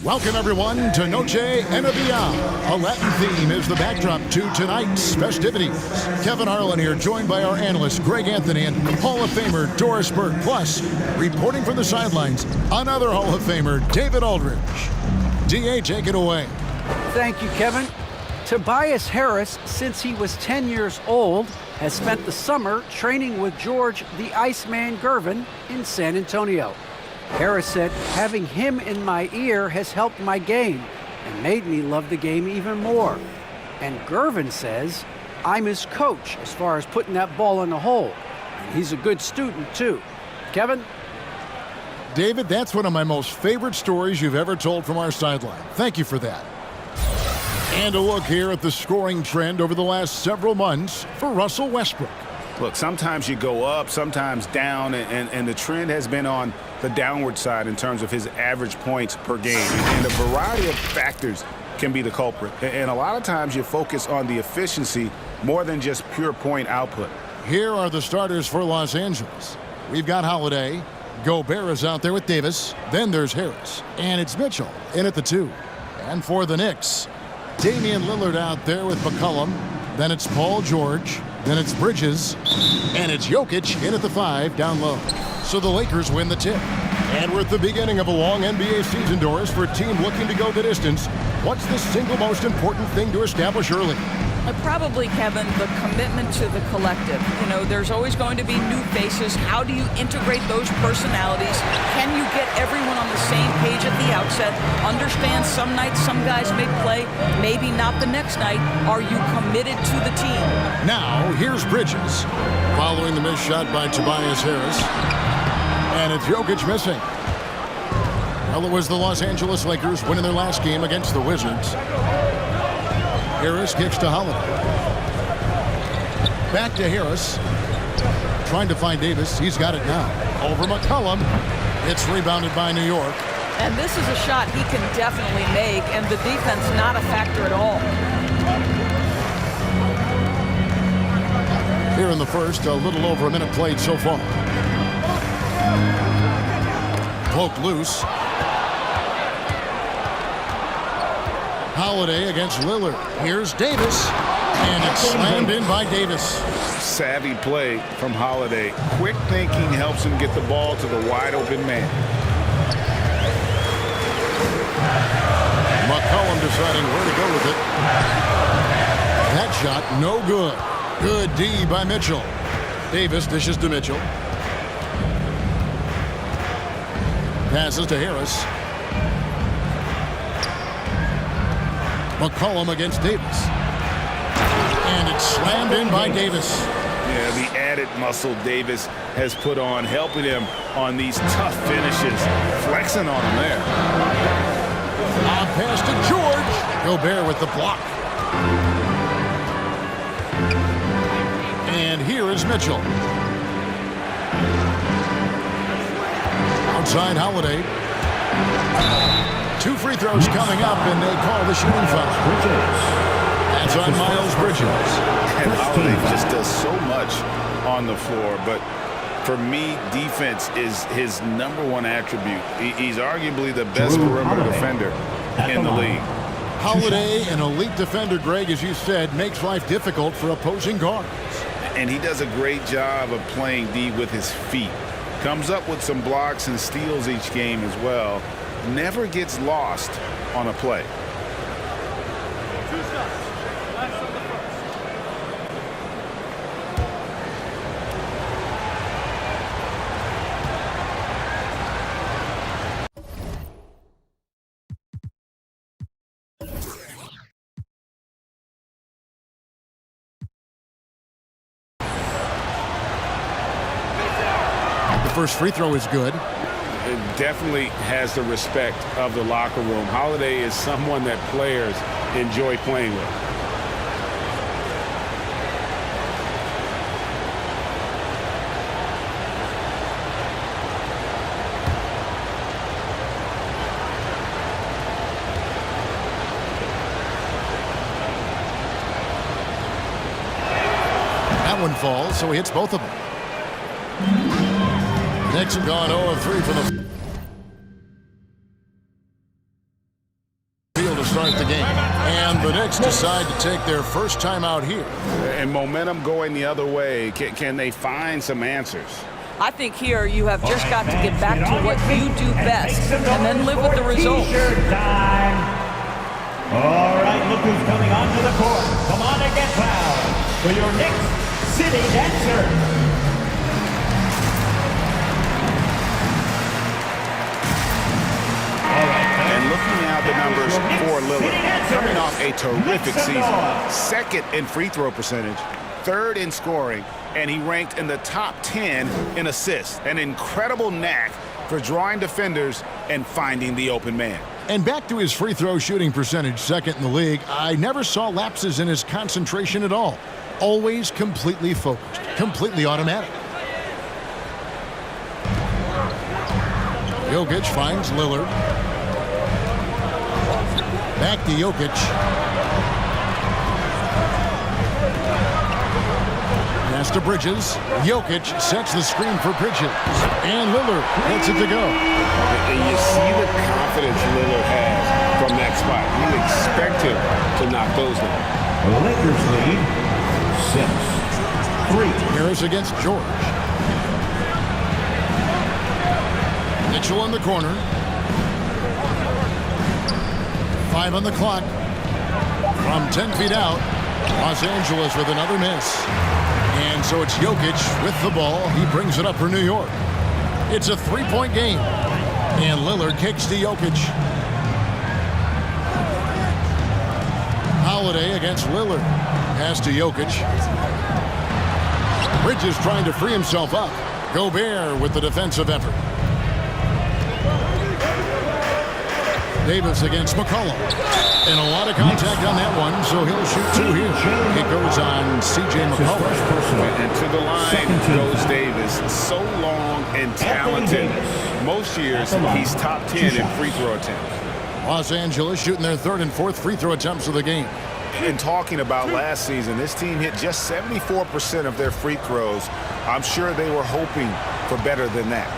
Welcome, everyone, to Noche and a Beyond. A Latin theme is the backdrop to tonight's festivities. Kevin Harlan here, joined by our analyst, Greg Anthony, and Hall of Famer, Doris Burke. Plus, reporting from the sidelines, another Hall of Famer, David Aldridge. D.A., take it away. Thank you, Kevin. Tobias Harris, since he was 10 years old, has spent the summer training with George the Iceman Gervin in San Antonio. Harris said, having him in my ear has helped my game and made me love the game even more. And Gervin says, I'm his coach as far as putting that ball in the hole. And he's a good student, too. Kevin? David, that's one of my most favorite stories you've ever told from our sideline. Thank you for that. And a look here at the scoring trend over the last several months for Russell Westbrook. Look, sometimes you go up, sometimes down, and the trend has been on the downward side in terms of his average points per game. And a variety of factors can be the culprit. And a lot of times you focus on the efficiency more than just pure point output. Here are the starters for Los Angeles. We've got Holiday. Gobert is out there with Davis. Then there's Harris. And it's Mitchell in at the 2. And for the Knicks, Damian Lillard out there with McCollum. Then it's Paul George. Then it's Bridges. And it's Jokic in at the 5 down low. So the Lakers win the tip. And we're at the beginning of a long NBA season, Doris, for a team looking to go the distance. What's the single most important thing to establish early? Probably, Kevin, the commitment to the collective. You know, there's always going to be new faces. How do you integrate those personalities? Can you get everyone on the same page at the outset? Understand some nights some guys may play, maybe not the next night. Are you committed to the team? Now, here's Bridges, following the missed shot by Tobias Harris. And it's Jokic missing. Well, it was the Los Angeles Lakers winning their last game against the Wizards. Harris kicks to Holiday. Back to Harris. Trying to find Davis. He's got it now. Over McCollum. It's rebounded by New York. And this is a shot he can definitely make, and the defense not a factor at all. Here in the first, a little over a minute played so far. Poked loose. Holiday against Lillard. Here's Davis. And it's slammed in by Davis. Savvy play from Holiday. Quick thinking helps him get the ball to the wide open man. McCollum deciding where to go with it. That shot no good. Good D by Mitchell. Davis dishes to Mitchell. Passes to Harris. McCollum against Davis. And it's slammed in by Davis. Yeah, the added muscle Davis has put on, helping him on these tough finishes. Flexing on him there. On pass to George. Gobert with the block. And here is Mitchell. Outside Holiday. 2 free throws coming up, and they call the shooting foul. That's on Miles Bridges. And Holiday just does so much on the floor, but for me, defense is his #1 attribute. He's arguably the best perimeter defender in the league. Holiday, an elite defender, Greg, as you said, makes life difficult for opposing guards. And he does a great job of playing D with his feet. Comes up with some blocks and steals each game as well. Never gets lost on a play. The first free throw is good. It definitely has the respect of the locker room. Holiday is someone that players enjoy playing with. That one falls, so he hits both of them. Knicks have gone 0 of 3 for the to start the game. And the Knicks decide to take their first time out here. And momentum going the other way. Can they find some answers? I think here you have just got to get back to what you do best and then live with the results. All right, look who's coming onto the court. Come on and get loud for your Knicks City Dancer. And looking at the numbers for Lillard, coming off a terrific season. Second in free throw percentage, third in scoring, and he ranked in the top 10 in assists. An incredible knack for drawing defenders and finding the open man. And back to his free throw shooting percentage, second in the league. I never saw lapses in his concentration at all. Always completely focused, completely automatic. Jokic finds Lillard. Back to Jokic. Pass to Bridges. Jokic sets the screen for Bridges. And Lillard gets it to go. And you see the confidence Lillard has from that spot. You expect him to knock those down. The Lakers lead 6-3. Harris against George. Mitchell in the corner. 5 on the clock. From 10 feet out, Los Angeles with another miss. And so it's Jokic with the ball. He brings it up for New York. It's a 3-point game. And Lillard kicks to Jokic. Holiday against Lillard. Pass to Jokic. Bridges trying to free himself up. Gobert with the defensive effort. Davis against McCollum. And a lot of contact on that one, so he'll shoot 2 here. It goes on C.J. McCollum. And to the line goes Davis. So long and talented. Most years, he's top 10 in free throw attempts. Los Angeles shooting their 3rd and 4th free throw attempts of the game. In talking about last season, this team hit just 74% of their free throws. I'm sure they were hoping for better than that.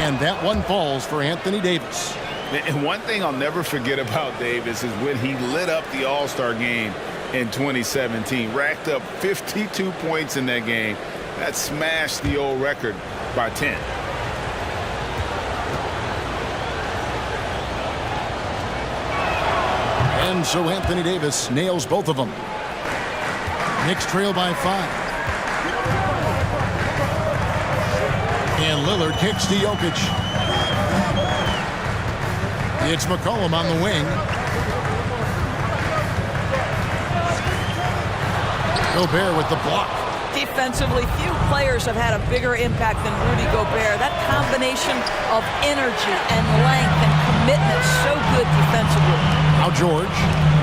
And that one falls for Anthony Davis. And one thing I'll never forget about Davis is when he lit up the All-Star game in 2017. Racked up 52 points in that game. That smashed the old record by 10. And so Anthony Davis nails both of them. Knicks trail by 5. And Lillard kicks to Jokic. It's McCollum on the wing. Gobert with the block. Defensively, few players have had a bigger impact than Rudy Gobert. That combination of energy and length and commitment, so good defensively. Now George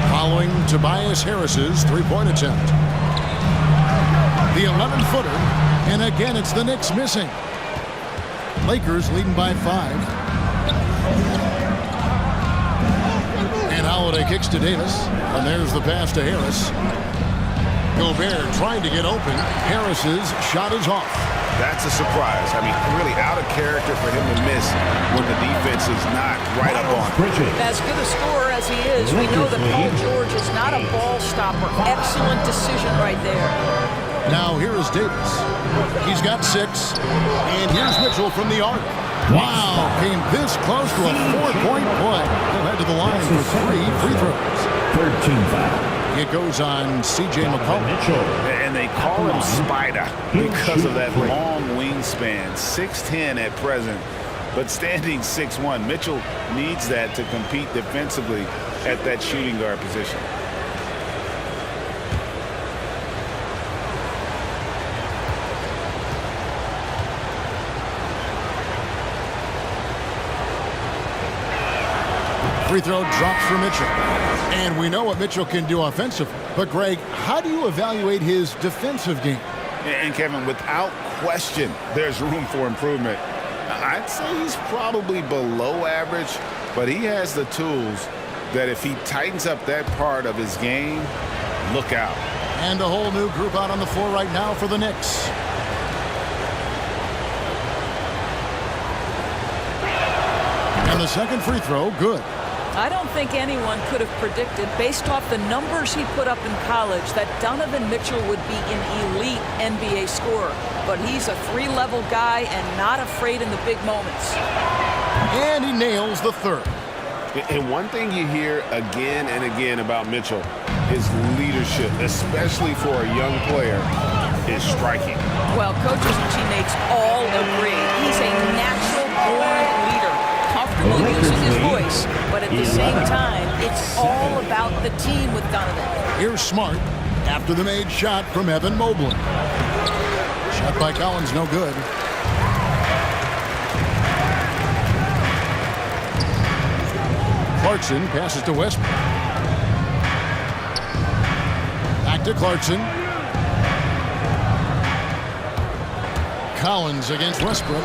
following Tobias Harris's 3-point attempt. The 11-footer, and again it's the Knicks missing. Lakers leading by 5. And Holiday kicks to Davis. And there's the pass to Harris. Gobert trying to get open. Harris's shot is off. That's a surprise. I mean, really out of character for him to miss when the defense is not right up on him. As good a scorer as he is, we know that Paul George is not a ball stopper. Excellent decision right there. Now here is Davis. He's got 6. And here's Mitchell from the arc. Wow, came this close to a 4-point play. He'll head to the line for 3 free throws. 13 foul. It goes on C.J. McCollum. And they call him Spider because of that long wingspan. 6'10" at present, but standing 6'1". Mitchell needs that to compete defensively at that shooting guard position. Free throw drops for Mitchell. And we know what Mitchell can do offensively. But, Greg, how do you evaluate his defensive game? And, Kevin, without question, there's room for improvement. I'd say he's probably below average, but he has the tools that if he tightens up that part of his game, look out. And a whole new group out on the floor right now for the Knicks. And the second free throw, good. I don't think anyone could have predicted, based off the numbers he put up in college, that Donovan Mitchell would be an elite NBA scorer. But he's a three-level guy and not afraid in the big moments. And he nails the third. And one thing you hear again and again about Mitchell is leadership, especially for a young player, is striking. Well, coaches and teammates all agree. He's a natural-born leader, comfortable using his voice, but at the same time, it's all about the team with Donovan. Here's Smart after the made shot from Evan Mobley. Shot by Collins, no good. Clarkson passes to Westbrook. Back to Clarkson. Collins against Westbrook.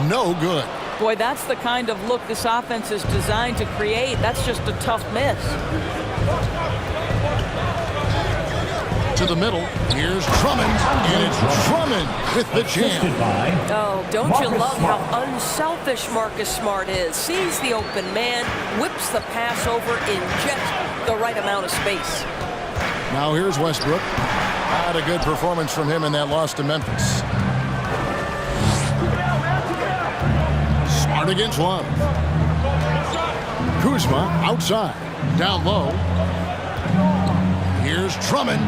No good. Boy, that's the kind of look this offense is designed to create. That's just a tough miss. To the middle. Here's Drummond. And it's Drummond with the jam. Oh, don't you love how unselfish Marcus Smart is? Sees the open man, whips the pass over in just the right amount of space. Now here's Westbrook. Not a good performance from him in that loss to Memphis. Smart against Love. Kuzma outside. Down low. Here's Drummond.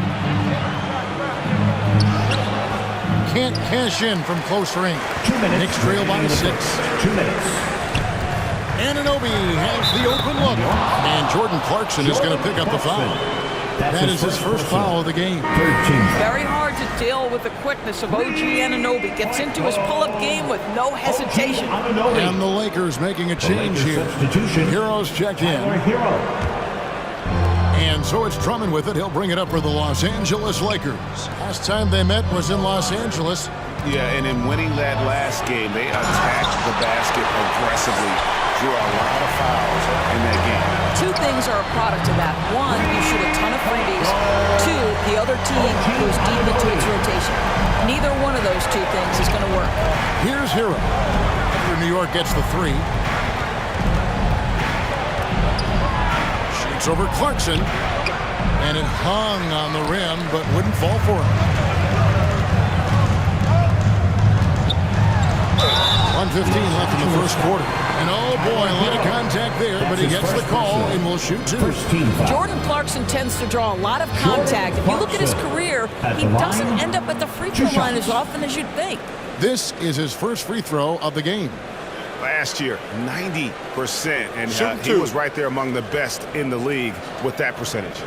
Can't cash in from close range. 2 minutes. Knicks trail by 6. 2 minutes. Anunoby has the open look. And Jordan Clarkson is going to pick up the foul. That is his first foul of the game. 13. Very hard to deal with the quickness of OG Anunoby. Gets into his pull-up game with no hesitation. And the Lakers making a change here. Heroes checked in. And so it's Drummond with it. He'll bring it up for the Los Angeles Lakers. Last time they met was in Los Angeles. Yeah, and in winning that last game, they attacked the basket aggressively, drew a lot of fouls in that game. Two things are a product of that. One, you shoot a ton of freebies. Two, the other team goes deep into its rotation. Neither one of those two things is going to work. Here's Hero. After New York gets the three. Shoots over Clarkson. And it hung on the rim, but wouldn't fall for him. 1:15 left in the first quarter. And oh boy, a lot of contact there, but he gets the call and will shoot two. Jordan Clarkson tends to draw a lot of contact. If you look at his career, he doesn't end up at the free throw line as often as you'd think. This is his first free throw of the game. Last year, 90%, and he was right there among the best in the league with that percentage.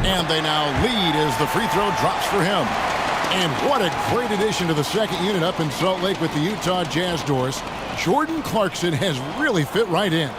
And they now lead as the free throw drops for him. And what a great addition to the second unit up in Salt Lake with the Utah Jazz doors. Jordan Clarkson has really fit right in.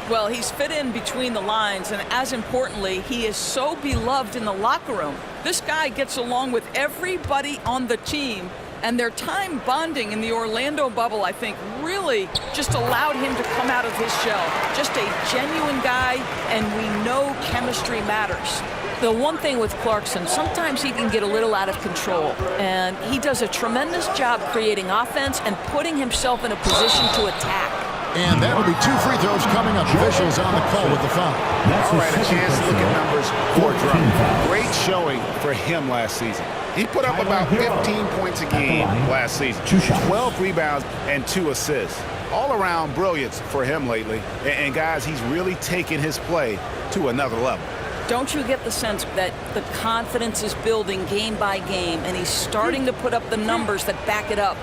Well, he's fit in between the lines, and as importantly, he is so beloved in the locker room. This guy gets along with everybody on the team, and their time bonding in the Orlando bubble, I think, really just allowed him to come out of his shell. Just a genuine guy, and we know chemistry matters. The one thing with Clarkson, sometimes he can get a little out of control, and he does a tremendous job creating offense and putting himself in a position to attack. And that'll be two free throws coming up. Officials on the call with the foul. All right, a chance to look at numbers for Drummond. Great showing for him last season. He put up about 15 points a game last season, 12 rebounds and 2 assists. All around brilliance for him lately. And guys, he's really taken his play to another level. Don't you get the sense that the confidence is building game by game, and he's starting to put up the numbers that back it up?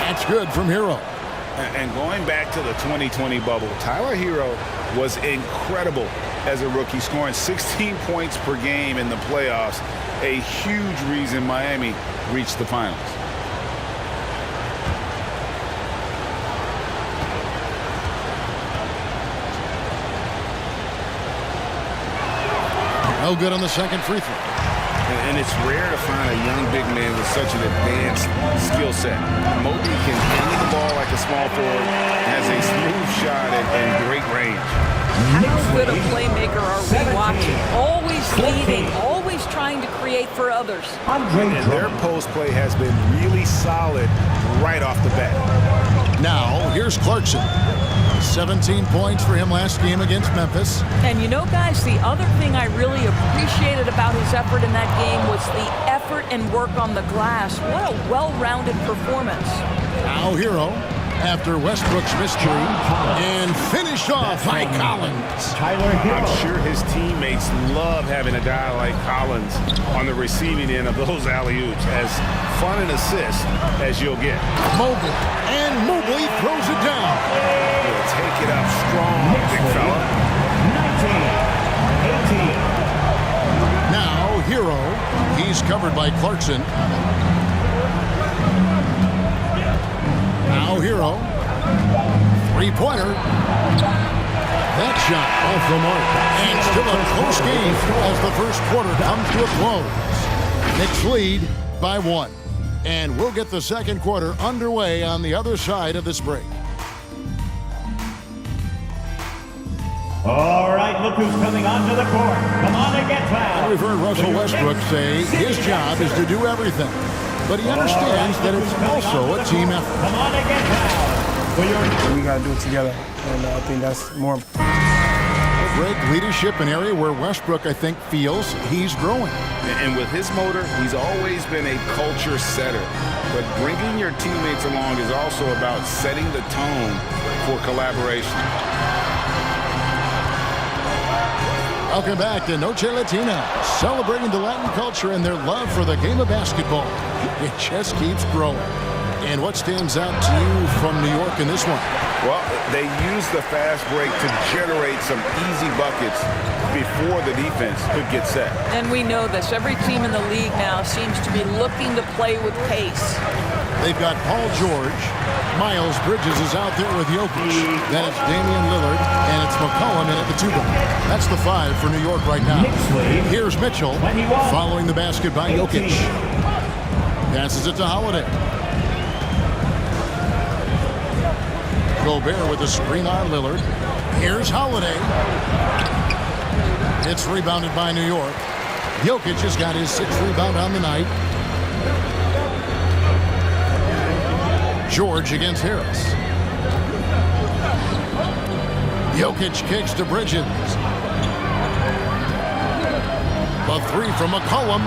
That's good from Hero. And going back to the 2020 bubble, Tyler Hero was incredible as a rookie, scoring 16 points per game in the playoffs. A huge reason Miami reached the finals. No good on the second free throw. And it's rare to find a young big man with such an advanced skill set. Mobley can handle the ball like a small forward, has a smooth shot and great range. How good a playmaker are we watching? Always leading, always trying to create for others. And their post play has been really solid right off the bat. Now, here's Clarkson. 17 points for him last game against Memphis. And you know, guys, the other thing I really appreciated about his effort in that game was the effort and work on the glass. What a well-rounded performance. Now Hero, after Westbrook's mystery, and finished off by Collins. I'm sure his teammates love having a guy like Collins on the receiving end of those alley-oops. As fun an assist as you'll get. Mobley, and Mobley throws it down. He'll take it up strong, big fella. 19-18. Now Hero, he's covered by Clarkson. Now Hero, three-pointer. That shot off the mark. And still a close game as the first quarter comes to a close. Knicks lead by 1. And we'll get the second quarter underway on the other side of this break. All right, look who's coming onto the court. Come on and get fouled. We've heard Russell Westbrook say his job is to do everything. But he understands that it's also a team effort. Come on and get fouled. We got to do it together, and I think that's more important. Great leadership, an area where Westbrook, I think, feels he's growing. And with his motor, he's always been a culture setter. But bringing your teammates along is also about setting the tone for collaboration. Welcome back to Noche Latina, celebrating the Latin culture and their love for the game of basketball. It just keeps growing. And what stands out to you from New York in this one? Well, they use the fast break to generate some easy buckets before the defense could get set. And we know this. Every team in the league now seems to be looking to play with pace. They've got Paul George. Miles Bridges is out there with Jokic. Then it's Damian Lillard, and it's McCollum in at the 2 guard. That's the 5 for New York right now. Here's Mitchell following the basket by Jokic. Passes it to Holiday. Gobert with a screen on Lillard. Here's Holiday. It's rebounded by New York. Jokic has got his 6th rebound on the night. George against Harris. Jokic kicks to Bridges. The 3 from McCollum.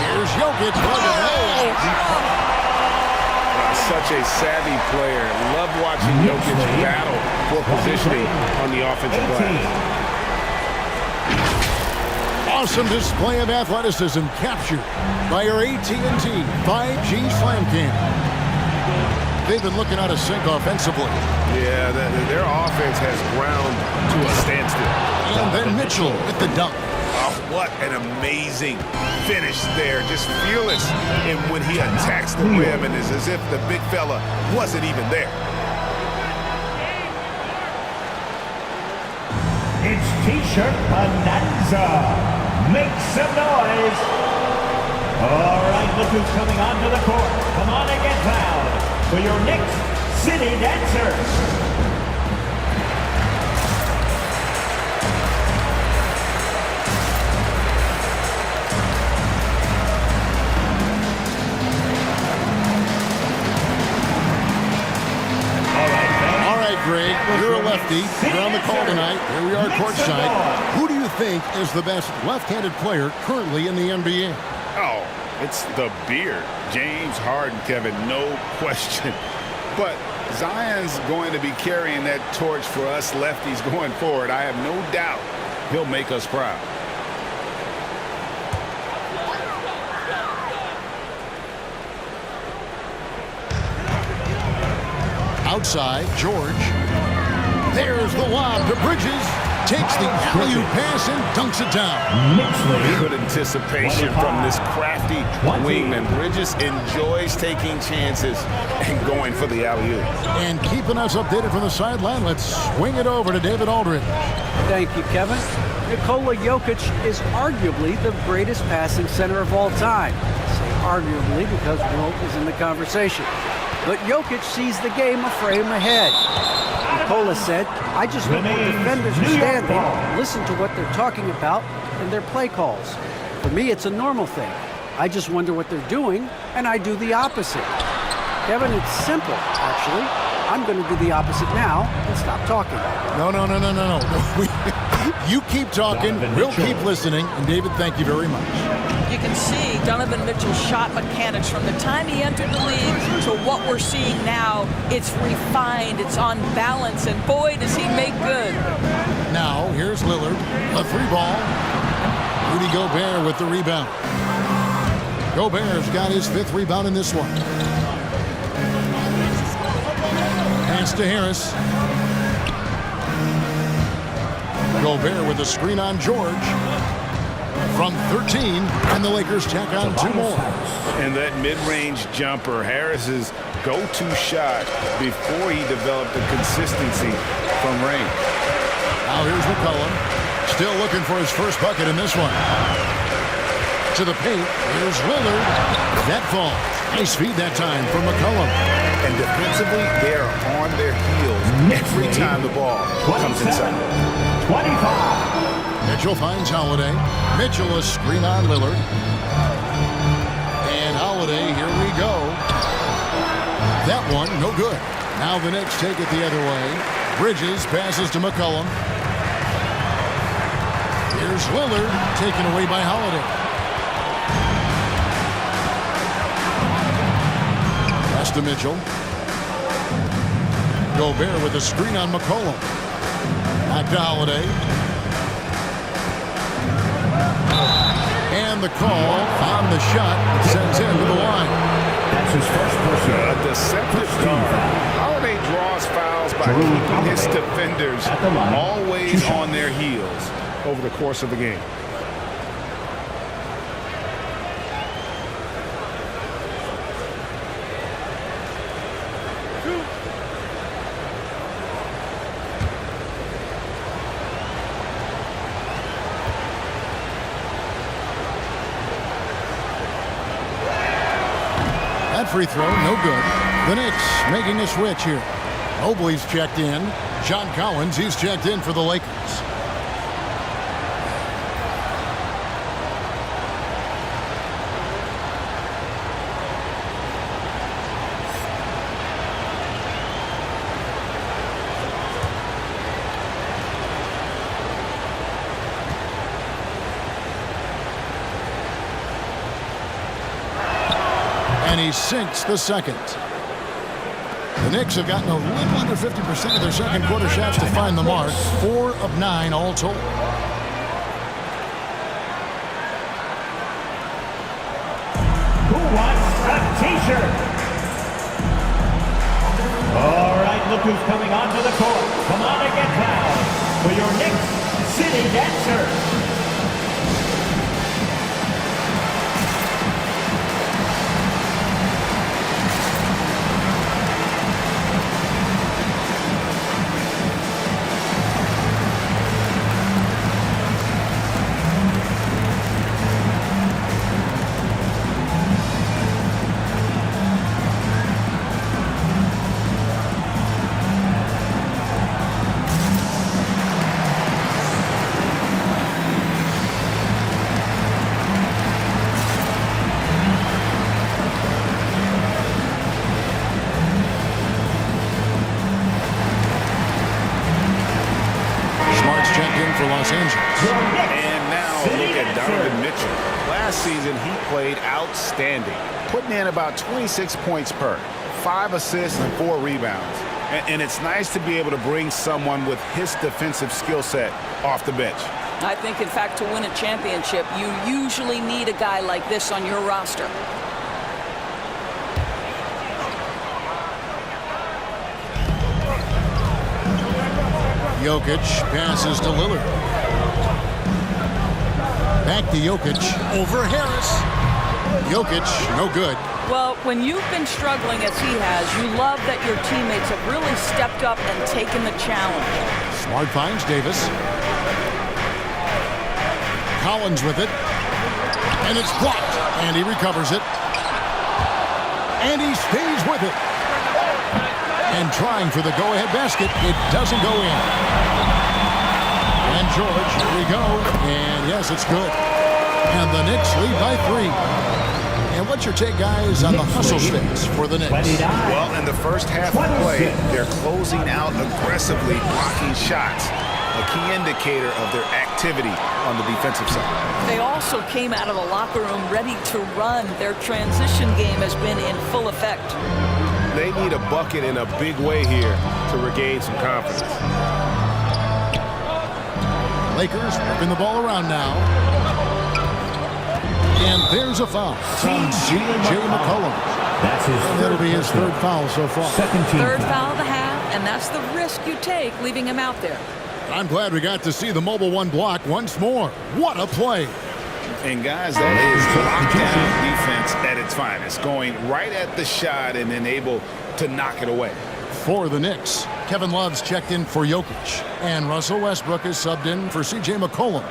Here's Jokic. Such a savvy player. Love watching Jokic battle for positioning on the offensive glass. Awesome display of athleticism captured by our AT&T 5G Slam Cam. They've been looking out of sync offensively. Yeah, their offense has ground to a standstill. And then Mitchell with the dunk. Oh, what an amazing finish there. Just fearless. And when he attacks the rim, and it's as if the big fella wasn't even there. It's T-shirt Bonanza. Make some noise. All right, look who's coming onto the court. Come on and get fouled for your Knicks City Dancers. Greg, you're a lefty. You're on the call tonight. Here we are courtside. Who do you think is the best left-handed player currently in the NBA? Oh, it's the beard. James Harden, Kevin, no question. But Zion's going to be carrying that torch for us lefties going forward. I have no doubt he'll make us proud. Outside, George. There's the lob to Bridges. Takes the alley-oop pass and dunks it down. Good anticipation from this crafty wingman. Bridges enjoys taking chances and going for the alley-oop. And keeping us updated from the sideline, let's swing it over to David Aldridge. Thank you, Kevin. Nikola Jokic is arguably the greatest passing center of all time. I say arguably because Wilt is in the conversation. But Jokic sees the game a frame ahead. Nikola said, I just look where defenders are standing, listen to what they're talking about, and their play calls. For me, it's a normal thing. I just wonder what they're doing, and I do the opposite. Kevin, it's simple, actually. I'm going to do the opposite now and stop talking. No. You keep talking, we'll keep listening. And David, thank you very much. You can see Donovan Mitchell's shot mechanics from the time he entered the league to what we're seeing now. It's refined, it's on balance, and boy, does he make good. Now, here's Lillard, a free ball. Rudy Gobert with the rebound. Gobert's got his 5th rebound in this one. Pass to Harris. Gobert with a screen on George. From 13, and the Lakers tack on 2 more. And that mid-range jumper, Harris's go-to shot before he developed the consistency from range. Now here's McCollum. Still looking for his first bucket in this one. To the paint. Here's Lillard. That falls. Nice feed that time for McCollum. And defensively, they are on their heels every time the ball comes inside. 25. Mitchell finds Holiday. Mitchell a screen on Lillard. And Holiday, here we go. That one, no good. Now the Knicks take it the other way. Bridges passes to McCollum. Here's Lillard, taken away by Holiday. Pass to Mitchell. Gobert with a screen on McCollum. Back to Holiday. And the call on the shot that sends him to the line. That's his first personal. A deceptive call. Holiday draws fouls by keeping his defenders always on their heels over the course of the game. That free throw, no good. The Knicks making a switch here. Mobley's checked in. John Collins, he's checked in for the Lakers. And he sinks the second. The Knicks have gotten a little under 50% of their second quarter shots to find the mark. 4 of 9 all told. Who wants a t-shirt? All right, look who's coming onto the court. Come on and get down for your Knicks City Dancer. For Los Angeles. And now look at Donovan Mitchell. Last season, he played outstanding, putting in about 26 points per, 5 assists and 4 rebounds. And it's nice to be able to bring someone with his defensive skill set off the bench. I think, in fact, to win a championship, you usually need a guy like this on your roster. Jokic passes to Lillard. Back to Jokic. Over Harris. Jokic, no good. Well, when you've been struggling as he has, you love that your teammates have really stepped up and taken the challenge. Smart finds Davis. Collins with it. And it's blocked. And he recovers it. And he stays with it. And trying for the go-ahead basket. It doesn't go in. And George, here we go. And yes, it's good. And the Knicks lead by 3. And what's your take, guys, on the hustle sticks for the Knicks? Well, in the first half of play, they're closing out aggressively, blocking shots, a key indicator of their activity on the defensive side. They also came out of the locker room ready to run. Their transition game has been in full effect. They need a bucket in a big way here to regain some confidence. Lakers working the ball around now. And there's a foul on C.J. McCollum. That's his third. That'll be his third foul so far. Third foul of the half, and that's the risk you take leaving him out there. I'm glad we got to see the mobile one block once more. What a play. And guys, that is lockdown defense at its finest, going right at the shot and then able to knock it away. For the Knicks, Kevin Love's checked in for Jokic, and Russell Westbrook is subbed in for C.J. McCollum.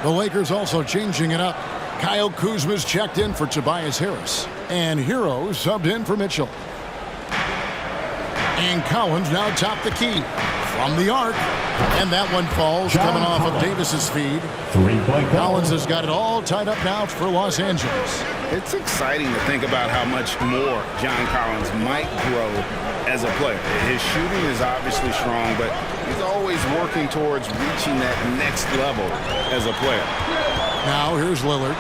The Lakers also changing it up. Kyle Kuzma's checked in for Tobias Harris, and Hero subbed in for Mitchell. And Collins now topped the key from the arc, and that one falls coming off of Davis's feed. Collins has got it all tied up now for Los Angeles. It's exciting to think about how much more John Collins might grow as a player. His shooting is obviously strong, but he's always working towards reaching that next level as a player. Now here's Lillard.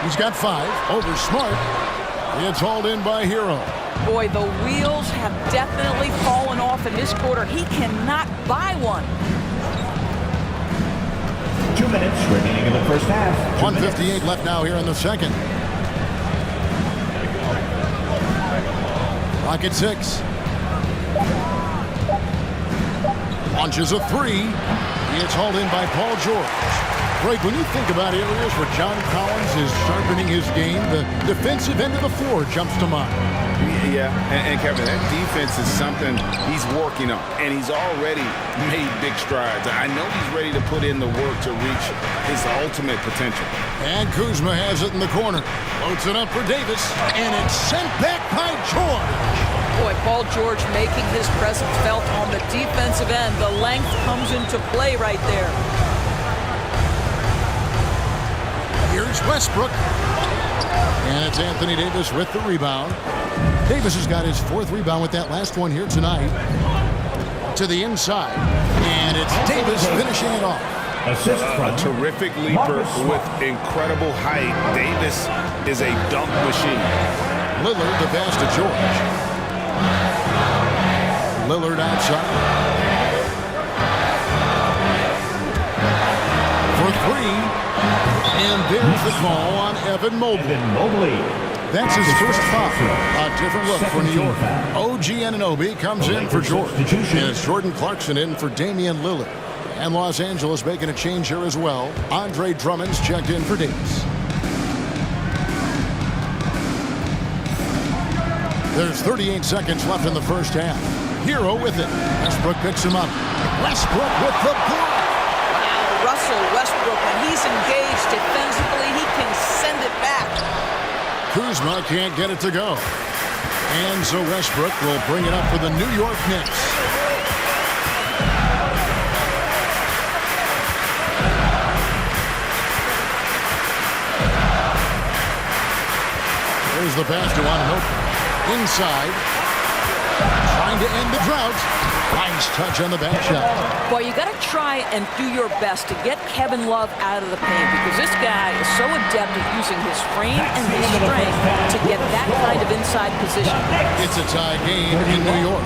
He's got 5 over Smart. It's hauled in by Hero. Boy, the wheels have definitely fallen off in this quarter. He cannot buy one. 2 minutes remaining in the first half. 1:58 left now here in the second. Clock at 6. Launches a 3. It's hauled in by Paul George. Greg, when you think about areas where John Collins is sharpening his game, the defensive end of the floor jumps to mind. Yeah, and Kevin, that defense is something he's working on, and he's already made big strides. I know he's ready to put in the work to reach his ultimate potential. And Kuzma has it in the corner. Floats it up for Davis, and it's sent back by George. Boy, Paul George making his presence felt on the defensive end. The length comes into play right there. Here's Westbrook. And it's Anthony Davis with the rebound. Davis has got his 4th rebound with that last one here tonight. To the inside. And it's Davis finishing it off. A terrific leaper with incredible height. Davis is a dunk machine. Lillard the pass to George. Lillard outside. For 3. And there's the call on Evan Mobley. That's his first foul. A different look for New York. OG Anunoby comes in for George. And it's Jordan Clarkson in for Damian Lillard. And Los Angeles making a change here as well. Andre Drummond's checked in for Davis. There's 38 seconds left in the first half. Hero with it. Westbrook picks him up. Westbrook with the block. Russell Westbrook, when he's engaged defensively, he can send it back. Kuzma can't get it to go. And so Westbrook will bring it up for the New York Knicks. There's the pass to Anunoby. Inside. Trying to end the drought. Nice touch on the back shot. Boy, you got to try and do your best to get Kevin Love out of the paint because this guy is so adept at using his frame and his strength to get that kind of inside position. It's a tie game in New York.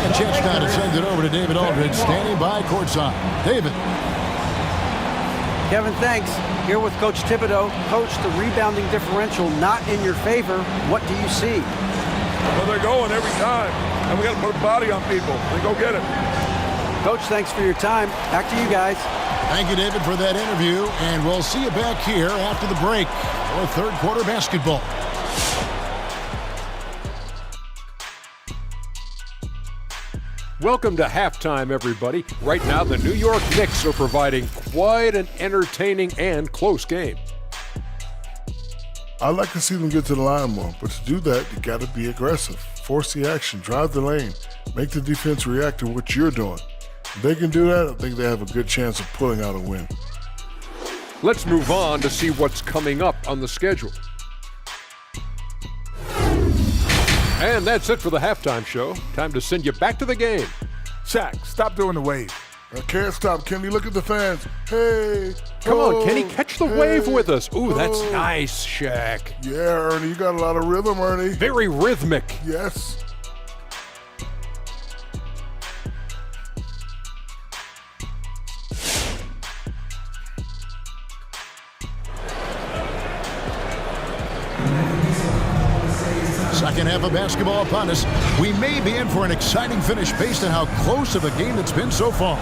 And chance now to send it over to David Aldridge, standing by courtside. David. Kevin, thanks. Here with Coach Thibodeau. Coach, the rebounding differential not in your favor. What do you see? Well, they're going every time. And we got to put a body on people and go get it. Coach, thanks for your time. Back to you guys. Thank you, David, for that interview. And we'll see you back here after the break for third quarter basketball. Welcome to halftime, everybody. Right now, the New York Knicks are providing quite an entertaining and close game. I'd like to see them get to the line more, but to do that, you got to be aggressive. Force the action, drive the lane, make the defense react to what you're doing. If they can do that, I think they have a good chance of pulling out a win. Let's move on to see what's coming up on the schedule. And that's it for the halftime show. Time to send you back to the game. Shaq, stop doing the wave. I can't stop. Kenny, look at the fans. Hey, Come go, on, Kenny, catch the wave hey, with us. Ooh, that's go. nice, Shaq. Yeah, Ernie, you got a lot of rhythm, Ernie. Very rhythmic. Yes. Second half of basketball upon us. We may be in for an exciting finish based on how close of a game it's been so far.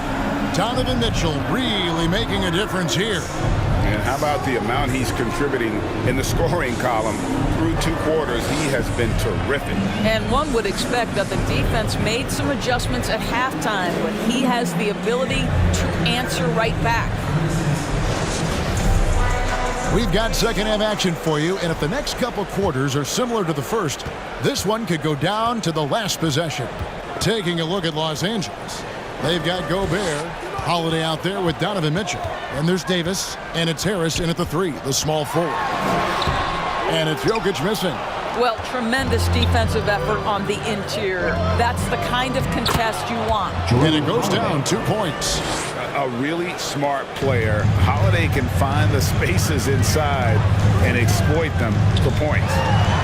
Donovan Mitchell really making a difference here. And how about the amount he's contributing in the scoring column through 2 quarters? He has been terrific. And one would expect that the defense made some adjustments at halftime, but he has the ability to answer right back. We've got second half action for you, and if the next couple quarters are similar to the first, this one could go down to the last possession. Taking a look at Los Angeles, they've got Gobert, Holiday out there with Donovan Mitchell, and there's Davis, and it's Harris in at the 3, the small forward. And it's Jokic missing. Well, tremendous defensive effort on the interior. That's the kind of contest you want. And it goes down 2 points. A really smart player. Holiday can find the spaces inside and exploit them for points.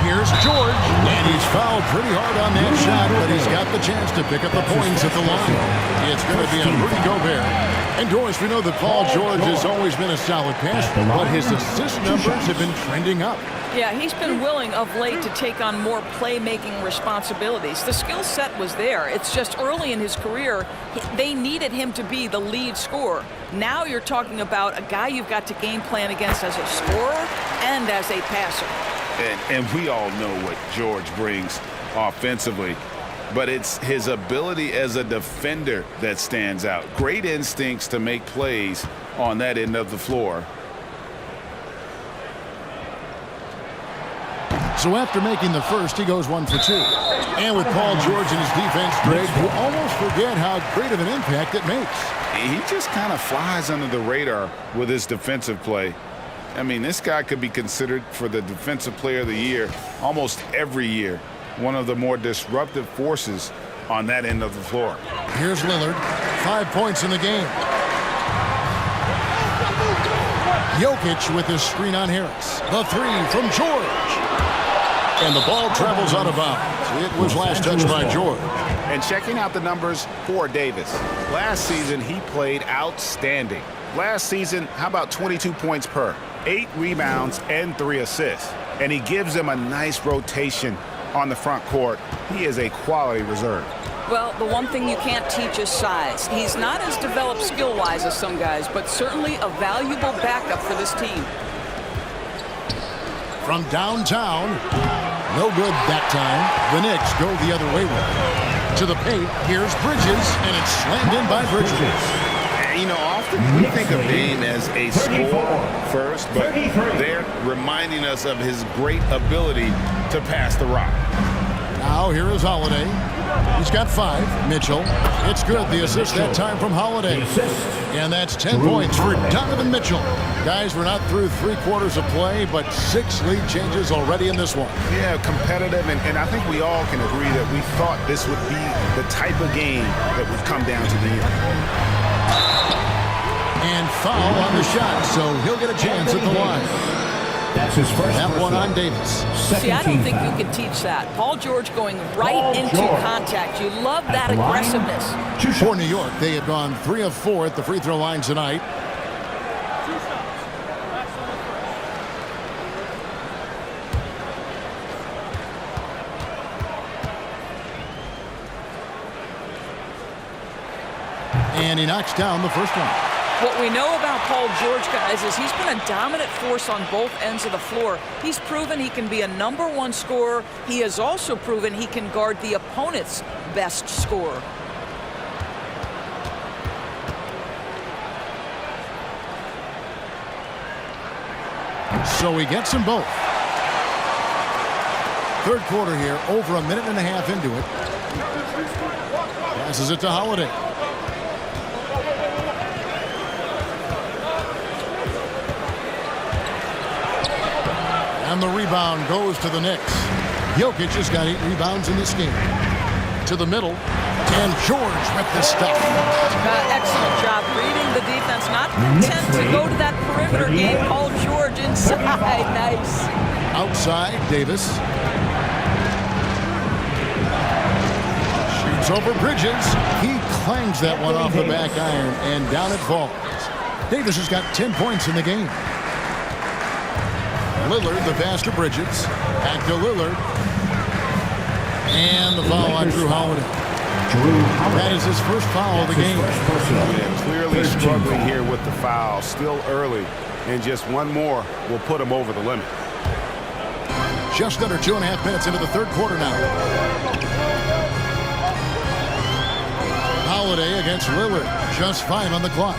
Here's George, and he's fouled pretty hard on that shot, but he's got the chance to pick up the points at the line. It's going to be on Rudy Gobert. And Doris, we know that Paul George has always been a solid passer, but his assist numbers have been trending up. Yeah, he's been willing of late to take on more playmaking responsibilities. The skill set was there. It's just early in his career, they needed him to be the lead scorer. Now you're talking about a guy you've got to game plan against as a scorer and as a passer. And we all know what George brings offensively, but it's his ability as a defender that stands out. Great instincts to make plays on that end of the floor. So after making the first, he goes 1 for 2. And with Paul George in his defense, Greg, you almost forget how great of an impact it makes. He just kind of flies under the radar with his defensive play. I mean, this guy could be considered for the Defensive Player of the Year almost every year. One of the more disruptive forces on that end of the floor. Here's Lillard, 5 points in the game. Jokic with his screen on Harris. The 3 from George. And the ball travels out of bounds. It was last touched by George. And checking out the numbers for Davis. Last season, he played outstanding. Last season, how about 22 points per, 8 rebounds, and 3 assists. And he gives them a nice rotation on the front court. He is a quality reserve. Well, the one thing you can't teach is size. He's not as developed skill-wise as some guys, but certainly a valuable backup for this team. From downtown, no good that time. The Knicks go the other way with it. To the paint, here's Bridges, and it's slammed in by Bridges. You know, often we think of Dame as a scorer first, but they're reminding us of his great ability to pass the rock. Now here is Holiday. He's got 5. Mitchell. It's good. The assist that time from Holiday. And that's 10 points for Donovan Mitchell. Guys, we're not through 3 quarters of play, but 6 lead changes already in this one. Yeah, competitive, and I think we all can agree that we thought this would be the type of game that would come down to the end. And foul on the shot, so he'll get a chance at the line. That's his first. That one on Davis. See, I don't think you can teach that. Paul George going right into contact. You love that aggressiveness. For New York, they have gone 3 of 4 at the free throw line tonight. And he knocks down the first one. What we know about Paul George, guys, is he's been a dominant force on both ends of the floor. He's proven he can be a #1 scorer. He has also proven he can guard the opponent's best scorer. So he gets them both. Third quarter here, over a minute and a half into it. Passes it to Holiday. And the rebound goes to the Knicks. Jokic has got 8 rebounds in this game. To the middle, and George with the stop. Excellent job reading the defense. Not content to go to that perimeter game. Called George inside. Nice. Outside, Davis. Shoots over Bridges. He clangs that one off the back iron, and down it falls. Davis has got 10 points in the game. Lillard, the pass to Bridges. Back to Lillard. And the foul on Drew Holiday. That is his first foul of the game. Yeah, clearly struggling here with the foul. Still early. And just one more will put him over the limit. Just under 2.5 minutes into the third quarter now. Holiday against Lillard. Just 5 on the clock.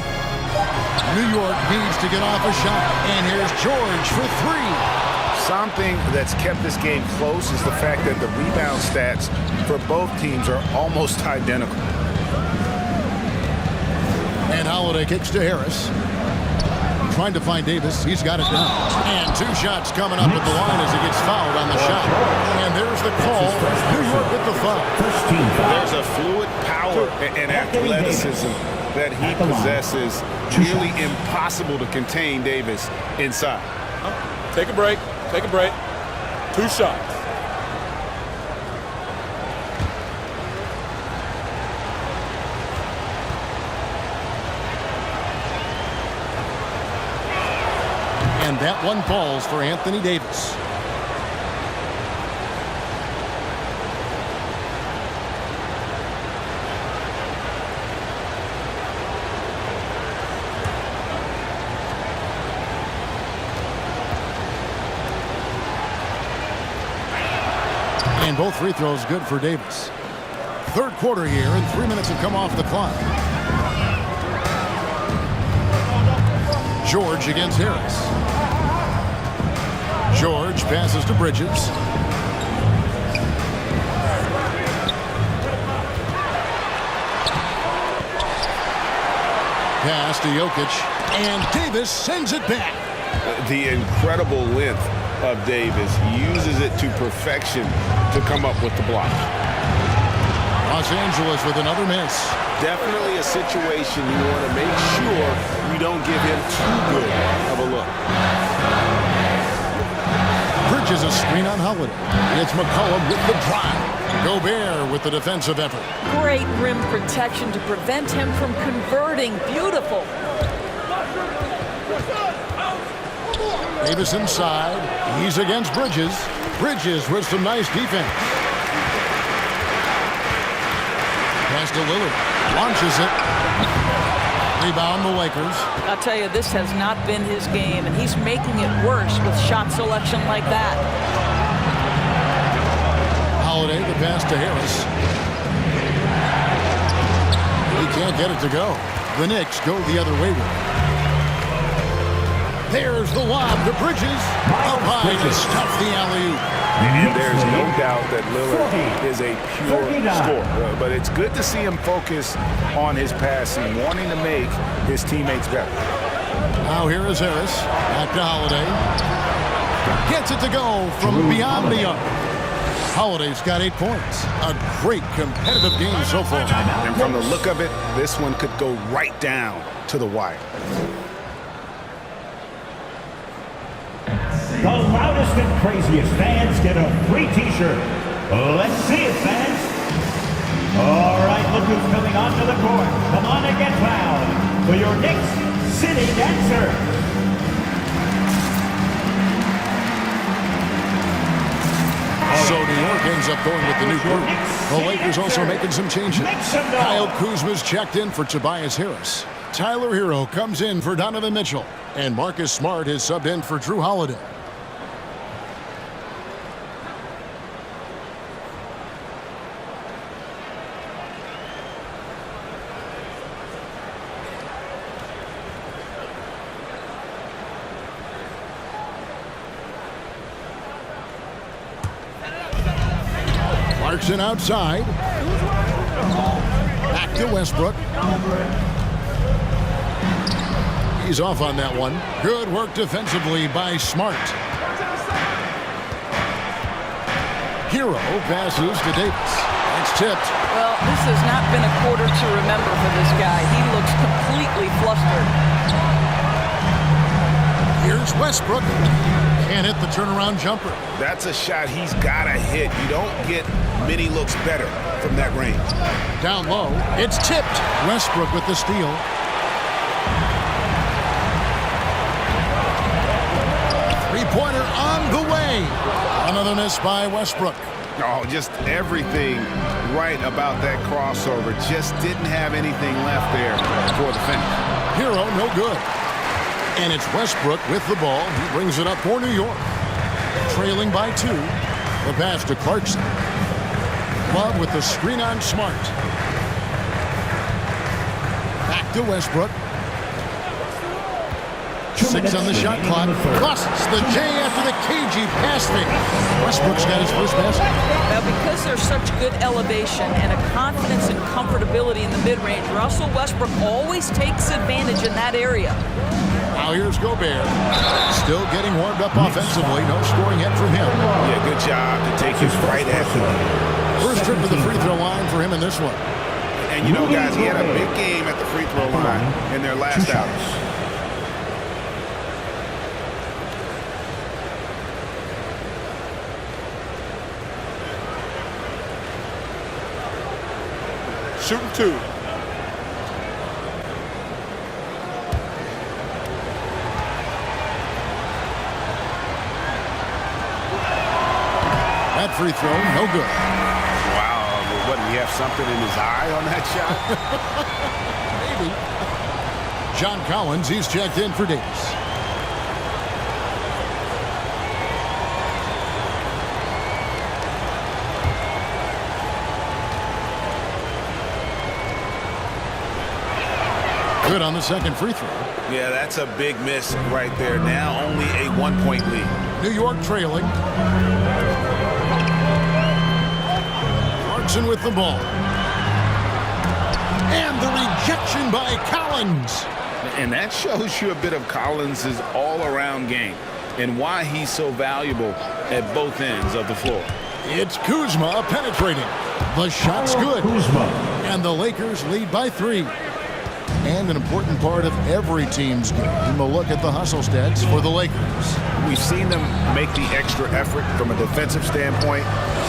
New York needs to get off a shot. And here's George for 3. Something that's kept this game close is the fact that the rebound stats for both teams are almost identical. And Holiday kicks to Harris. Trying to find Davis. He's got it now. And 2 shots coming up at the line as he gets fouled on the shot. And there's the call. New York with the foul. There's a fluid power and athleticism that he possesses. Nearly impossible to contain Davis inside. Take a break. Take a break. 2 shots. And that one falls for Anthony Davis. And both free throws good for Davis. Third quarter here, and 3 minutes have come off the clock. George against Harris. George passes to Bridges. Pass to Jokic. And Davis sends it back. The incredible length of Davis uses it to perfection to come up with the block. Los Angeles with another miss. Definitely a situation you want to make sure you don't give him too good of a look. Bridges a screen on Holiday. It's McCollum with the drive. Gobert with the defensive effort. Great rim protection to prevent him from converting. Beautiful. Davis inside. He's against Bridges. Bridges with some nice defense. Pass to Lillard. Launches it. Rebound the Lakers. I'll tell you, this has not been his game, and he's making it worse with shot selection like that. Holiday, the pass to Harris. He can't get it to go. The Knicks go the other way with it. There's the lob to Bridges. Up high to stuff the alley-oop. And there's no doubt that Lillard is a pure scorer. But it's good to see him focus on his passing, wanting to make his teammates better. Now here is Harris. Back to Holiday. Gets it to go from beyond the arc. Holiday's got 8 points. A great competitive game so far. And from the look of it, this one could go right down to the wire. The loudest and craziest fans get a free t-shirt. Let's see it, fans. All right, look who's coming onto the court. Come on and get loud for your Knicks City Dancer. So New York ends up going with the new group. The Lakers also making some changes. Kyle Kuzma's checked in for Tobias Harris. Tyler Hero comes in for Donovan Mitchell. And Marcus Smart is subbed in for Drew Holiday. Clarkson outside. Back to Westbrook. He's off on that one. Good work defensively by Smart. Hero passes to Davis. It's tipped. Well, this has not been a quarter to remember for this guy. He looks completely flustered. Here's Westbrook. Can't hit the turnaround jumper. That's a shot he's got to hit. You don't get many looks better from that range. Down low. It's tipped. Westbrook with the steal. Three-pointer on the way. Another miss by Westbrook. Oh, just everything right about that crossover. Just didn't have anything left there for the finish. Hero, no good. And it's Westbrook with the ball. He brings it up for New York. Trailing by 2. The pass to Clarkson. Love with the screen on Smart. Back to Westbrook. 6 on the shot clock. Busts the J after the cagey pass fake. Westbrook's got his first basket. Now, because there's such good elevation and a confidence and comfortability in the mid-range, Russell Westbrook always takes advantage in that area. Now here's Gobert. Still getting warmed up offensively. No scoring yet from him. Yeah, good job to take his right at him. First trip to the free throw line for him in this one. And you know, guys, he had a big game at the free throw line in their last outing. Shooting 2. That free throw, no good. Wow, what, did he have something in his eye on that shot? Maybe. John Collins, he's checked in for Davis. Good on the second free throw. Yeah, that's a big miss right there. Now only a 1-point lead. New York trailing. Clarkson with the ball. And the rejection by Collins. And that shows you a bit of Collins' all-around game and why he's so valuable at both ends of the floor. It's Kuzma penetrating. The shot's good. And the Lakers lead by 3. And an important part of every team's game, a look at the hustle stats for the Lakers. We've seen them make the extra effort from a defensive standpoint,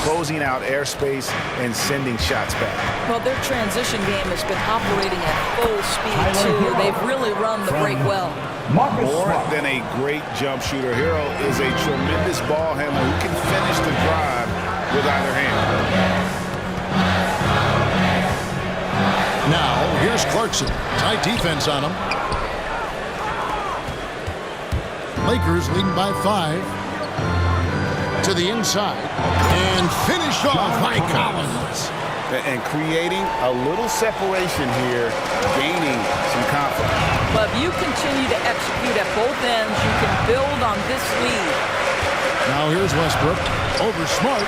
closing out airspace and sending shots back. Well, their transition game has been operating at full speed, too. They've really run the break well. More than a great jump shooter, Hero is a tremendous ball handler who can finish the drive with either hand. Now, here's Clarkson. Tight defense on him. Lakers leading by 5. To the inside. And finished off by Collins. And creating a little separation here, gaining some confidence. But if you continue to execute at both ends, you can build on this lead. Now here's Westbrook. Over Smart.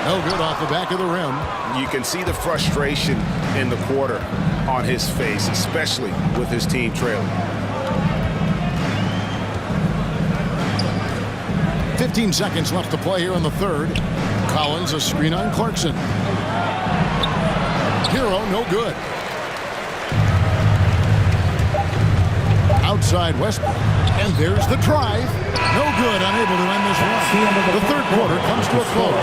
No good off the back of the rim. You can see the frustration in the quarter on his face, especially with his team trailing. 15 seconds left to play here in the third. Collins a screen on Clarkson. Hero, no good. Outside Westbrook. And there's the drive. No good, unable to end this one. The third quarter comes to a close.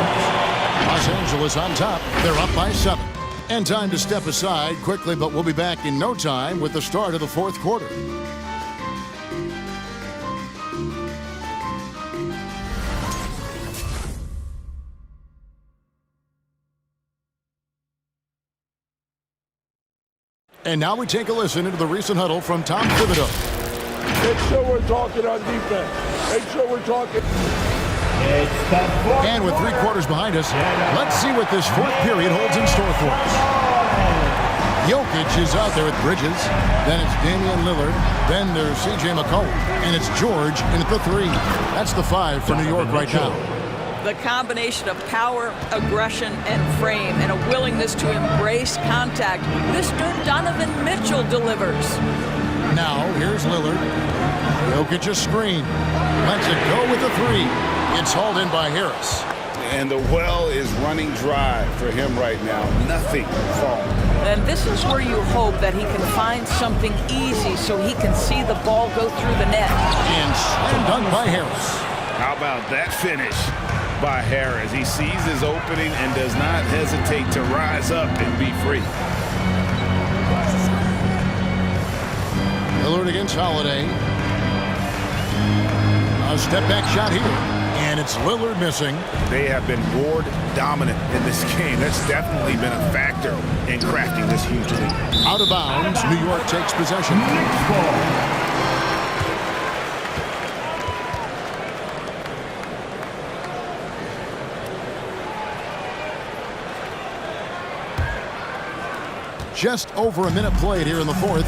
Los Angeles on top. They're up by 7. And time to step aside quickly, but we'll be back in no time with the start of the fourth quarter. And now we take a listen into the recent huddle from Tom Thibodeau. Make sure we're talking on defense. Make sure we're talking. And with 3 quarters behind us, let's see what this fourth period holds in store for us. Jokic is out there with Bridges. Then it's Damian Lillard. Then there's C.J. McCollum. And it's George in at the 3. That's the 5 for New York right now. The combination of power, aggression, and frame, and a willingness to embrace contact. Mr. Donovan Mitchell delivers. Now, here's Lillard. Jokic a screen. Lets it go with a three. It's hauled in by Harris. And the well is running dry for him right now. Nothing falling. And this is where you hope that he can find something easy so he can see the ball go through the net. And slam dunk by Harris. How about that finish by Harris? He sees his opening and does not hesitate to rise up and be free. Lillard against Holiday. A step-back shot here. And it's Lillard missing. They have been board dominant in this game. That's definitely been a factor in crafting this huge lead. Out of bounds, New York takes possession. Knicks ball. Just over a minute played here in the fourth.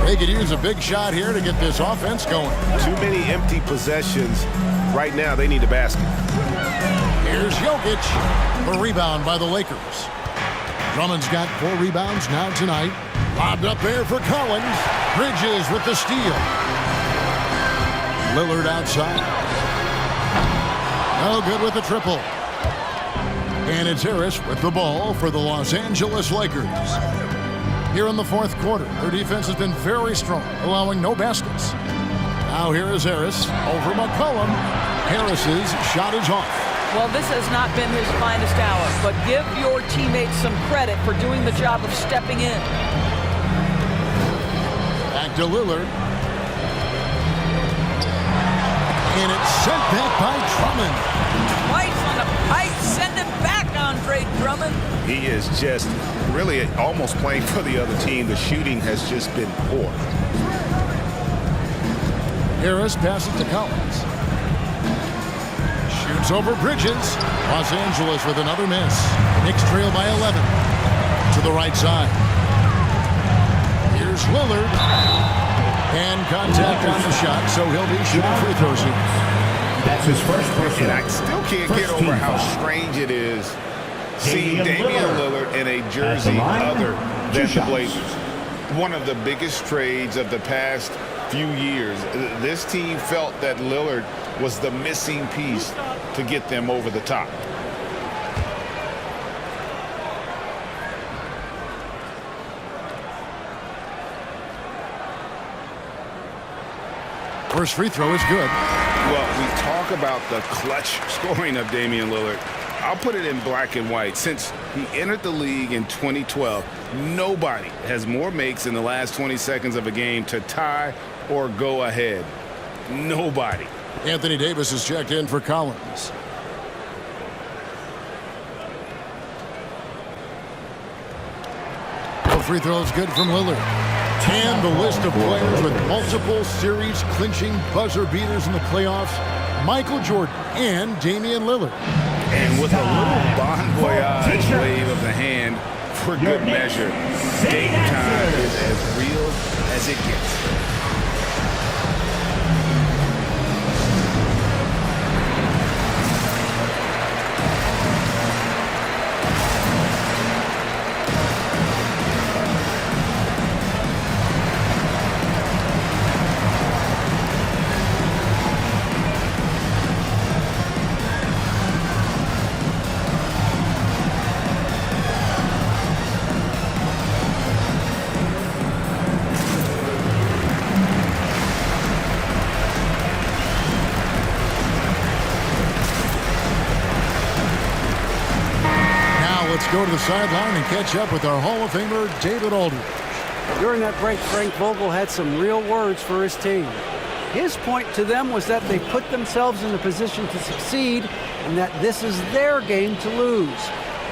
They could use a big shot here to get this offense going. Too many empty possessions. Right now, they need a basket. Here's Jokic. The rebound by the Lakers. Drummond's got 4 rebounds now tonight. Lobbed up there for Collins. Bridges with the steal. Lillard outside. No good with the triple. And it's Harris with the ball for the Los Angeles Lakers. Here in the fourth quarter, their defense has been very strong, allowing no baskets. Now here is Harris over McCollum. Harris's shot is off. Well, this has not been his finest hour, but give your teammates some credit for doing the job of stepping in. Back to Lillard. And it's sent back by Drummond. Twice on the pipe, send it back, Andre Drummond. He is just really almost playing for the other team. The shooting has just been poor. Harris passes to Collins. Shoots over Bridges. Los Angeles with another miss. Knicks trail by 11. To the right side. Here's Lillard. And contact on the shot, so he'll be shooting free throws here. That's his first personal. And I still can't get over how strange it is seeing Damian Lillard in a jersey other than the Blazers. One of the biggest trades of the past few years. This team felt that Lillard was the missing piece to get them over the top. First free throw is good. Well, we talk about the clutch scoring of Damian Lillard. I'll put it in black and white. Since he entered the league in 2012, nobody has more makes in the last 20 seconds of a game to tie or go ahead. Nobody. Anthony Davis is checked in for Collins. No free throws good from Lillard. And the list of players with multiple series-clinching buzzer beaters in the playoffs, Michael Jordan and Damian Lillard. And with a little bon voyage wave of the hand for good measure, game time is as real as it gets. Let's go to the sideline and catch up with our Hall of Famer, David Aldridge. During that break, Frank Vogel had some real words for his team. His point to them was that they put themselves in a position to succeed and that this is their game to lose.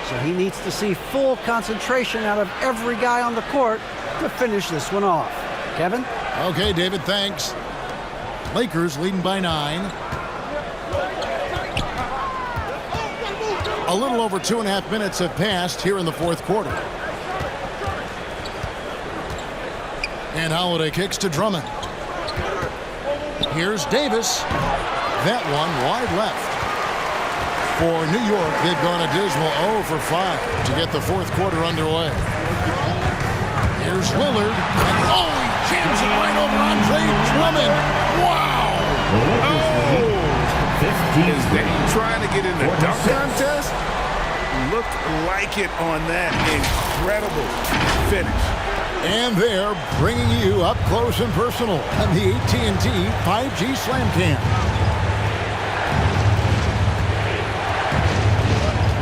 So he needs to see full concentration out of every guy on the court to finish this one off. Kevin? Okay, David, thanks. Lakers leading by 9. A little over 2.5 minutes have passed here in the fourth quarter. And Holiday kicks to Drummond. Here's Davis. That one wide left. For New York, they've gone a dismal 0 for 5 to get the fourth quarter underway. Here's Lillard. And he jams it right over Andre Drummond. Wow! Is Dame trying to get in the dunk contest? Looked like it on that incredible finish. And they're bringing you up close and personal on the AT&T 5G Slam Cam.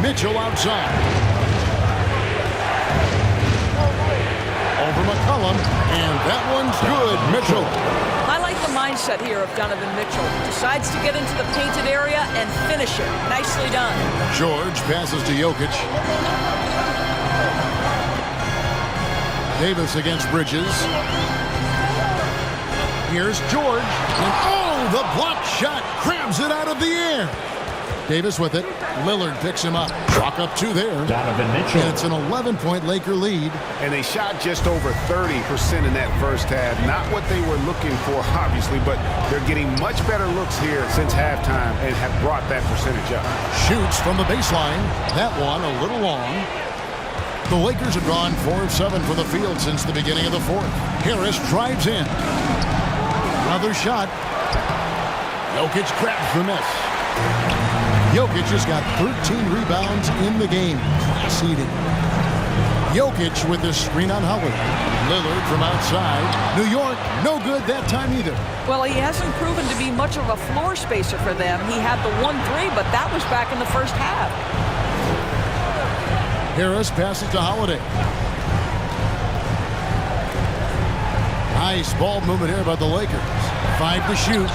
Mitchell outside. Over McCollum, and that one's good. Mitchell. I like the mindset here of Donovan Mitchell. Decides to get into the painted area and finish it. Nicely done. George passes to Jokic. Davis against Bridges. Here's George. And the block shot grabs it out of the air. Davis with it. Lillard picks him up. Chalk up 2 there. Donovan Mitchell. And it's an 11-point Laker lead. And they shot just over 30% in that first half. Not what they were looking for, obviously, but they're getting much better looks here since halftime and have brought that percentage up. Shoots from the baseline. That one a little long. The Lakers have gone 4 of 7 for the field since the beginning of the fourth. Harris drives in. Another shot. Jokic grabs the miss. Jokic has got 13 rebounds in the game. Class eating. Jokic with the screen on Howard. Lillard from outside. New York, no good that time either. Well, he hasn't proven to be much of a floor spacer for them. He had the 1-3, but that was back in the first half. Harris passes to Holiday. Nice ball movement here by the Lakers. 5 to shoot.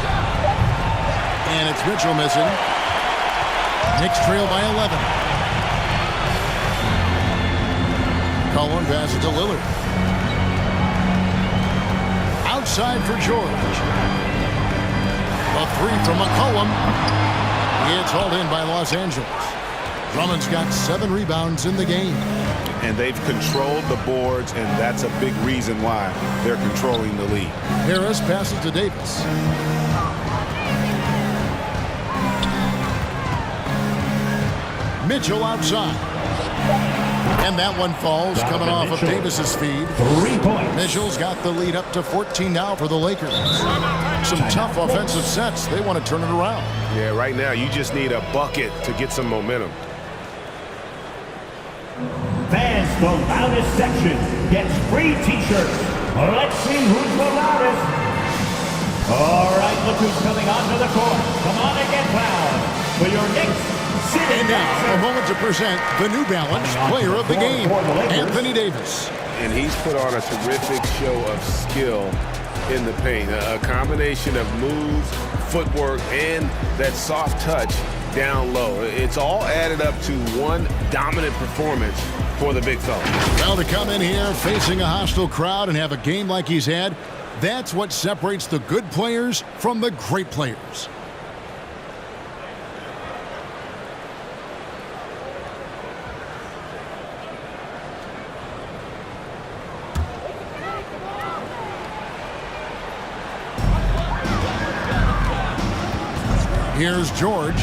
And it's Mitchell missing. Knicks trail by 11. Cullen passes to Lillard. Outside for George. A 3 from McCollum. It's hauled in by Los Angeles. Drummond's got 7 rebounds in the game. And they've controlled the boards, and that's a big reason why they're controlling the lead. Harris passes to Davis. Mitchell outside. And that one falls, coming off of Davis's feed. 3 points. Mitchell's got the lead up to 14 now for the Lakers. Some tough offensive sets. They want to turn it around. Yeah, right now you just need a bucket to get some momentum. Fans, the loudest section gets free t-shirts. Let's see who's the loudest. All right, look who's coming onto the court. Come on and get loud for your Knicks. And now, a moment to present the New Balance Player of the Game, Anthony Davis. And he's put on a terrific show of skill in the paint. A combination of moves, footwork, and that soft touch down low. It's all added up to one dominant performance for the big fella. Well, to come in here facing a hostile crowd and have a game like he's had, that's what separates the good players from the great players. Here's George.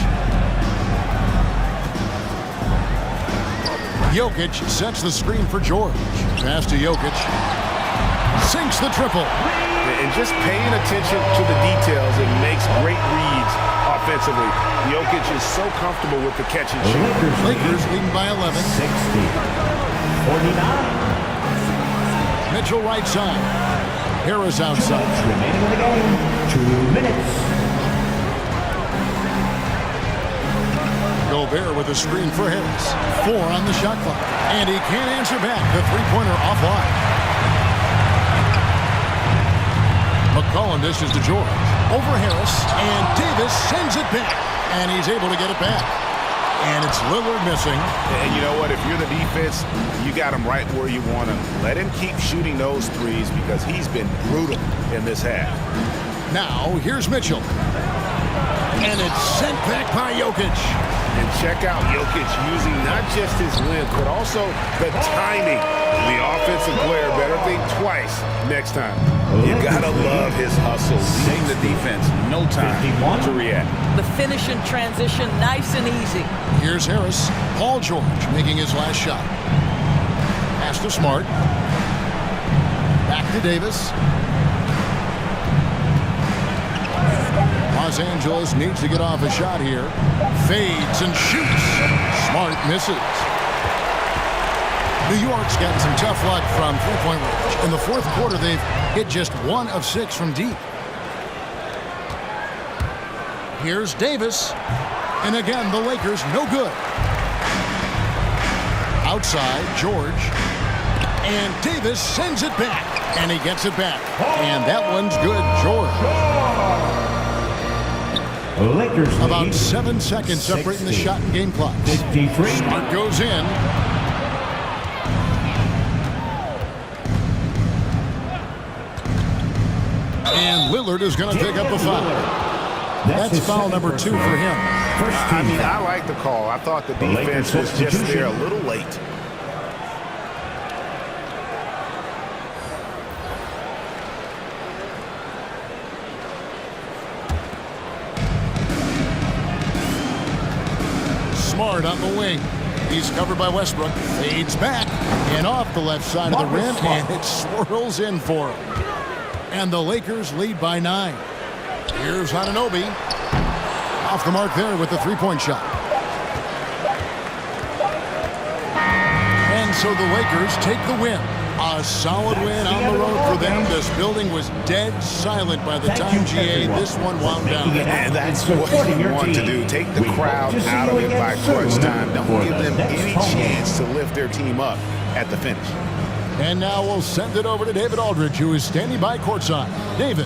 Jokic sets the screen for George. Pass to Jokic. Sinks the triple. And just paying attention to the details, it makes great reads offensively. Jokic is so comfortable with the catch and shoot. Lakers leading by 11. 60-49. Mitchell right side. Harris outside. Remaining in the game. 2 minutes. Gobert with a screen for Harris. 4 on the shot clock. And he can't answer back. The three-pointer offline. McCollum dishes to George. Over Harris. And Davis sends it back. And he's able to get it back. And it's Lillard missing. And you know what? If you're the defense, you got him right where you want him. Let him keep shooting those threes because he's been brutal in this half. Now, here's Mitchell. And it's sent back by Jokic. And check out Jokic using not just his length, but also the timing. The offensive player better think twice next time. You gotta love his hustle, leading the defense. No time to react. The finish in transition, nice and easy. Here's Harris. Paul George making his last shot. Pass to Smart. Back to Davis. Los Angeles needs to get off a shot here. Fades and shoots. Smart misses. New York's gotten some tough luck from three-point range. In the fourth quarter, they've hit just 1 of 6 from deep. Here's Davis. And again, the Lakers no good. Outside, George. And Davis sends it back. And he gets it back. And that one's good, George. Lakers About 7 seconds separating the shot and game clock. 53. Smart goes in. And Lillard is going to pick up a foul. That's foul number 2 for him. I mean, I like the call. I thought the defense was just there a little late. Smart on the wing. He's covered by Westbrook. Fades back and off the left side of the rim, and it swirls in for him. And the Lakers lead by 9. Here's Anunoby. Off the mark there with the three-point shot. And so the Lakers take the win. A solid win on the road for them. This building was dead silent by the time GA this one wound down. And that's what you want to do. Take the crowd out of it by crunch time. Don't give them any chance to lift their team up at the finish. And now we'll send it over to David Aldridge, who is standing by courtside. David.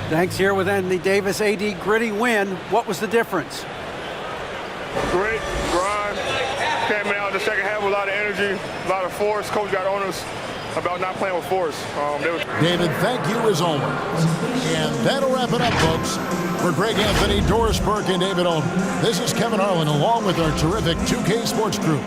Thanks. Here with Anthony Davis. AD, gritty win. What was the difference? Great grind. Came out in the second half with a lot of energy, a lot of force. Coach got on us about not playing with force. David, thank you as always. And that'll wrap it up, folks. For Greg Anthony, Doris Burke, and David Aldridge, this is Kevin Harlan along with our terrific 2K Sports crew.